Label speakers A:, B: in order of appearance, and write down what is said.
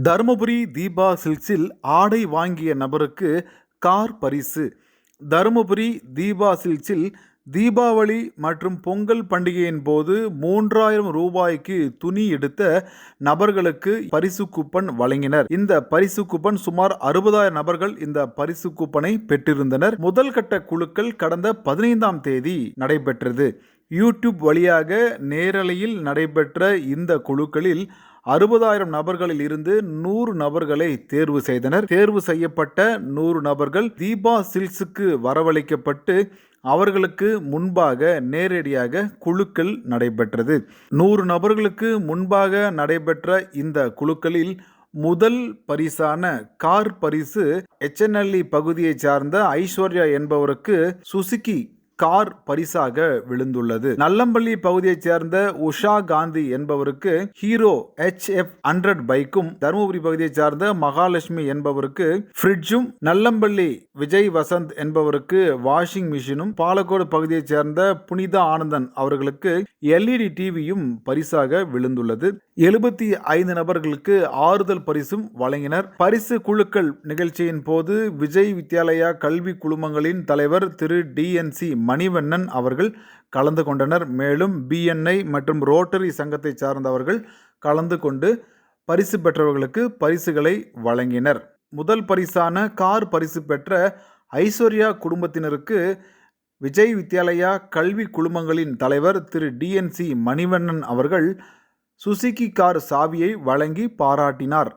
A: தருமபுரி தீபா சில்க்ஸில் ஆடை வாங்கிய நபருக்கு கார் பரிசு. தருமபுரி தீபா சில்க்ஸில் தீபாவளி மற்றும் பொங்கல் பண்டிகையின் போது 3000 ரூபாய்க்கு துணி எடுத்த நபர்களுக்கு பரிசு கூப்பன் வழங்கினர். இந்த பரிசு கூப்பன் சுமார் 60,000 நபர்கள் இந்த பரிசு கூப்பனை பெற்றிருந்தனர். முதல் கட்ட குழுக்கள் கடந்த 15ஆம் தேதி நடைபெற்றது. யூடியூப் வழியாக நேரலையில் நடைபெற்ற இந்த குழுக்களில் 60,000 நபர்களில் இருந்து 100 நபர்களை தேர்வு செய்தனர். தேர்வு செய்யப்பட்ட 100 நபர்கள் தீபா சில்க்ஸுக்கு வரவழைக்கப்பட்டு அவர்களுக்கு முன்பாக நேரடியாக குழுக்கள் நடைபெற்றது. 100 நபர்களுக்கு முன்பாக நடைபெற்ற இந்த குழுக்களில் முதல் பரிசான கார் பரிசு எச்என்எல்இ பகுதியை சார்ந்த ஐஸ்வர்யா என்பவருக்கு சுசுகி கார் பரிசாக விழுந்துள்ளது. நல்லம்பள்ளி பகுதியைச் சேர்ந்த உஷா காந்தி என்பவருக்கு ஹீரோ HF 100 பைக்கும், தருமபுரி பகுதியைச் சார்ந்த மகாலட்சுமி என்பவருக்கு ஃப்ரிட்ஜும், நல்லம்பள்ளி விஜய் வசந்த் என்பவருக்கு வாஷிங் மிஷினும், பாலக்கோடு பகுதியைச் சேர்ந்த புனிதா ஆனந்தன் அவர்களுக்கு LED டிவியும் பரிசாக விழுந்துள்ளது. 75 நபர்களுக்கு ஆறுதல் பரிசும் வழங்கினர். பரிசு குழுக்கள் நிகழ்ச்சியின் போது விஜய் வித்யாலயா கல்வி குழுமங்களின் தலைவர் திரு DNC மணிவண்ணன் அவர்கள் கலந்து கொண்டனர். மேலும் BNI மற்றும் ரோட்டரி சங்கத்தை சார்ந்தவர்கள் கலந்து கொண்டு பரிசு பெற்றவர்களுக்கு பரிசுகளை வழங்கினர். முதல் பரிசான கார் பரிசு பெற்ற ஐஸ்வர்யா குடும்பத்தினருக்கு விஜய் வித்யாலயா கல்வி குழுமங்களின் தலைவர் திரு DNC மணிவண்ணன் அவர்கள் சுசுகி கார் சாவியை வழங்கி பாராட்டினார்.